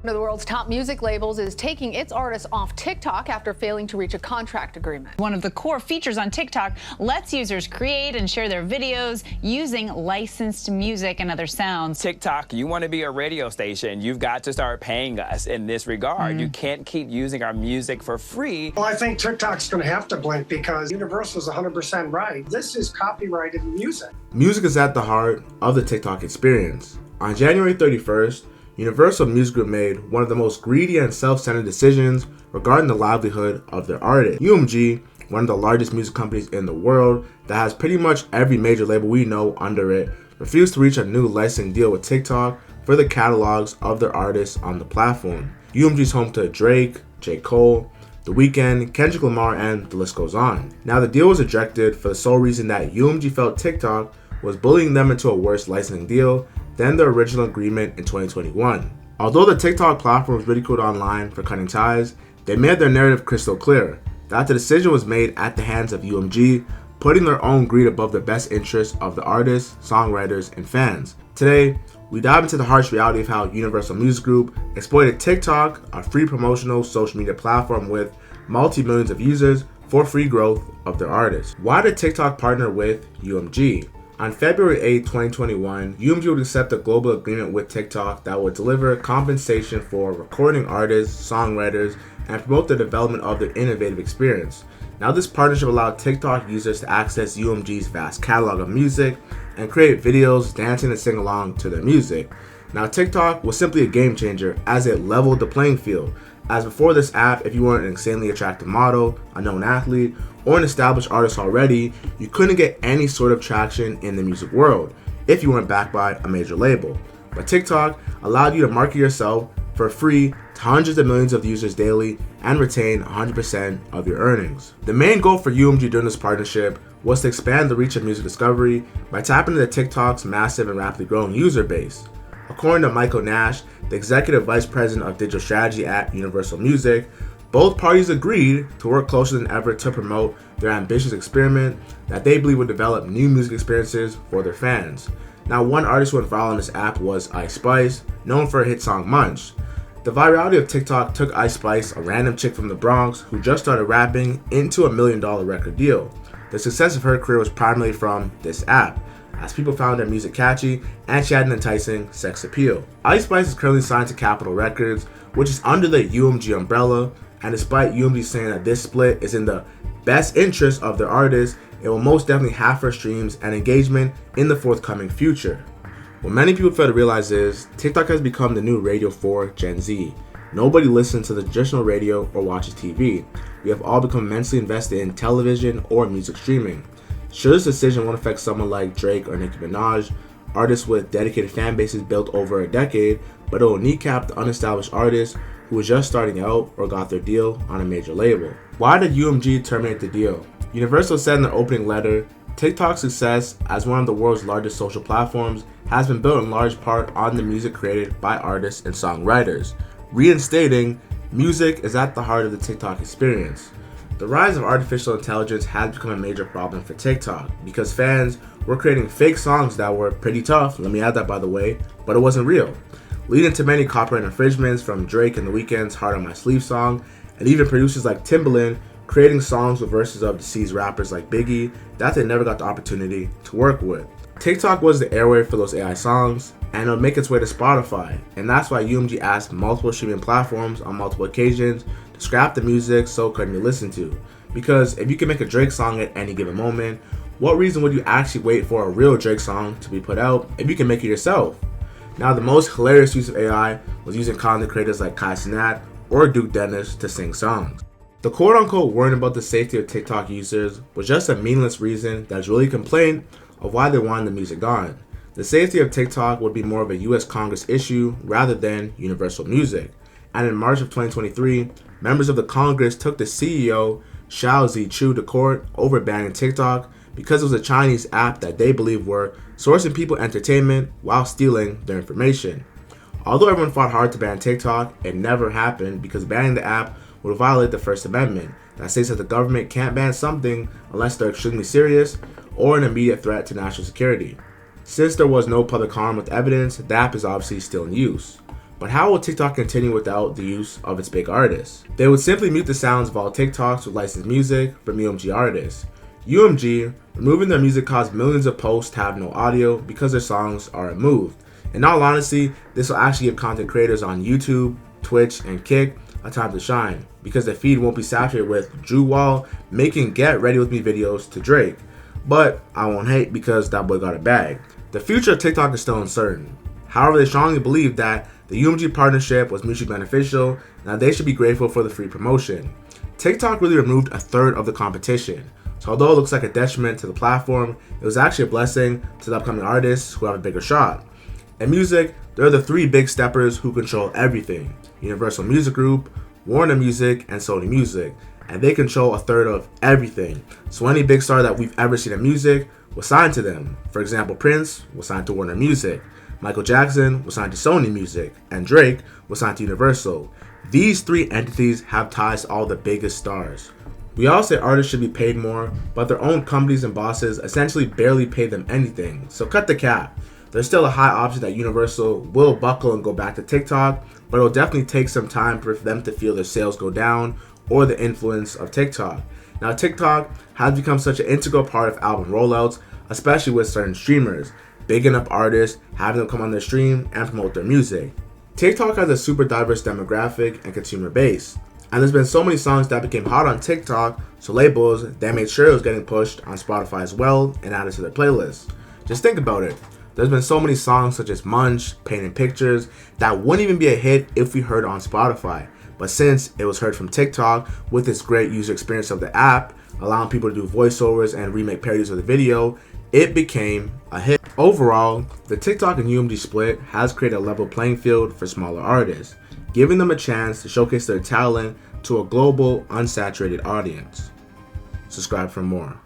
One of the world's top music labels is taking its artists off TikTok after failing to reach a contract agreement. One of the core features on TikTok lets users create and share their videos using licensed music and other sounds. TikTok, you want to be a radio station, you've got to start paying us in this regard. You can't keep using our music for free. Well, I think TikTok's going to have to blink because Universal's 100% right. This is copyrighted music. Music is at the heart of the TikTok experience. On January 31st, Universal Music Group made one of the most greedy and self-centered decisions regarding the livelihood of their artists. UMG, one of the largest music companies in the world that has pretty much every major label we know under it, refused to reach a new licensing deal with TikTok for the catalogs of their artists on the platform. UMG is home to Drake, J. Cole, The Weeknd, Kendrick Lamar, and the list goes on. Now, the deal was rejected for the sole reason that UMG felt TikTok was bullying them into a worse licensing deal than the original agreement in 2021. Although the TikTok platform was ridiculed online for cutting ties, they made their narrative crystal clear that the decision was made at the hands of UMG, putting their own greed above the best interests of the artists, songwriters, and fans. Today, we dive into the harsh reality of how Universal Music Group exploited TikTok, a free promotional social media platform with multi-millions of users, for free growth of their artists. Why did TikTok partner with UMG? On February 8, 2021, UMG would accept a global agreement with TikTok that would deliver compensation for recording artists, songwriters, and promote the development of their innovative experience. Now, this partnership allowed TikTok users to access UMG's vast catalog of music and create videos dancing and sing along to their music. Now, TikTok was simply a game changer as it leveled the playing field. As before this app, if you weren't an insanely attractive model, a known athlete, or an established artist already, you couldn't get any sort of traction in the music world if you weren't backed by a major label. But TikTok allowed you to market yourself for free to hundreds of millions of users daily and retain 100% of your earnings. The main goal for UMG during this partnership was to expand the reach of music discovery by tapping into TikTok's massive and rapidly growing user base. According to Michael Nash, the executive vice president of digital strategy at Universal Music, both parties agreed to work closer than ever to promote their ambitious experiment that they believe would develop new music experiences for their fans. Now, one artist who went viral on this app was Ice Spice, known for her hit song Munch. The virality of TikTok took Ice Spice, a random chick from the Bronx who just started rapping, into a $1 million record deal. The success of her career was primarily from this app, as people found her music catchy and she had an enticing sex appeal. Ice Spice is currently signed to Capitol Records, which is under the UMG umbrella, and despite UMG saying that this split is in the best interest of their artists, it will most definitely have her streams and engagement in the forthcoming future. What many people fail to realize is TikTok has become the new radio for Gen Z. Nobody listens to the traditional radio or watches TV. We have all become immensely invested in television or music streaming. Sure, this decision won't affect someone like Drake or Nicki Minaj, artists with dedicated fan bases built over a decade, but it will kneecap the unestablished artists who was just starting out or got their deal on a major label. Why did UMG terminate the deal? Universal said in their opening letter, TikTok's success as one of the world's largest social platforms has been built in large part on the music created by artists and songwriters, reinstating music is at the heart of the TikTok experience. The rise of artificial intelligence has become a major problem for TikTok because fans were creating fake songs that were pretty tough, let me add that by the way, but it wasn't real, leading to many copyright infringements from Drake and The Weeknd's Heart on My Sleeve song, and even producers like Timbaland creating songs with verses of deceased rappers like Biggie that they never got the opportunity to work with. TikTok was the airway for those AI songs, and it'll make its way to Spotify, and that's why UMG asked multiple streaming platforms on multiple occasions to scrap the music so it couldn't be listened to. Because if you can make a Drake song at any given moment, what reason would you actually wait for a real Drake song to be put out if you can make it yourself? Now, the most hilarious use of AI was using content creators like Kai Cenat or Duke Dennis to sing songs. The quote-unquote worrying about the safety of TikTok users was just a meaningless reason that's really a complaint of why they wanted the music gone. The safety of TikTok would be more of a US Congress issue rather than Universal Music. And in March of 2023, members of the Congress took the CEO, Shao Zichu, to court over banning TikTok because it was a Chinese app that they believe were sourcing people entertainment while stealing their information. Although everyone fought hard to ban TikTok, it never happened because banning the app would violate the First Amendment that states that the government can't ban something unless they're extremely serious or an immediate threat to national security. Since there was no public harm with evidence, the app is obviously still in use. But how will TikTok continue without the use of its big artists? They would simply mute the sounds of all TikToks with licensed music from UMG artists. UMG, removing their music caused millions of posts to have no audio because their songs are removed. In all honesty, this will actually give content creators on YouTube, Twitch, and Kick a time to shine, because the feed won't be saturated with Drew Wall making Get Ready With Me videos to Drake. But I won't hate because that boy got a bag. The future of TikTok is still uncertain. However, they strongly believe that the UMG partnership was mutually beneficial and that they should be grateful for the free promotion. TikTok really removed a third of the competition. So although it looks like a detriment to the platform, it was actually a blessing to the upcoming artists who have a bigger shot. In music, there are the three big steppers who control everything: Universal Music Group, Warner Music, and Sony Music. And they control a third of everything. So any big star that we've ever seen in music was signed to them. For example, Prince was signed to Warner Music, Michael Jackson was signed to Sony Music, and Drake was signed to Universal. These three entities have ties to all the biggest stars. We all say artists should be paid more, but their own companies and bosses essentially barely pay them anything, so cut the cap. There's still a high option that Universal will buckle and go back to TikTok, but it'll definitely take some time for them to feel their sales go down or the influence of TikTok. Now, TikTok has become such an integral part of album rollouts, especially with certain streamers, bigging up artists, having them come on their stream and promote their music. TikTok has a super diverse demographic and consumer base, and there's been so many songs that became hot on TikTok, so labels, they made sure it was getting pushed on Spotify as well and added to their playlists. Just think about it. There's been so many songs such as Munch, Painting Pictures, that wouldn't even be a hit if we heard it on Spotify. But since it was heard from TikTok with its great user experience of the app, allowing people to do voiceovers and remake parodies of the video, it became a hit. Overall, the TikTok and UMG split has created a level playing field for smaller artists, giving them a chance to showcase their talent to a global, unsaturated audience. Subscribe for more.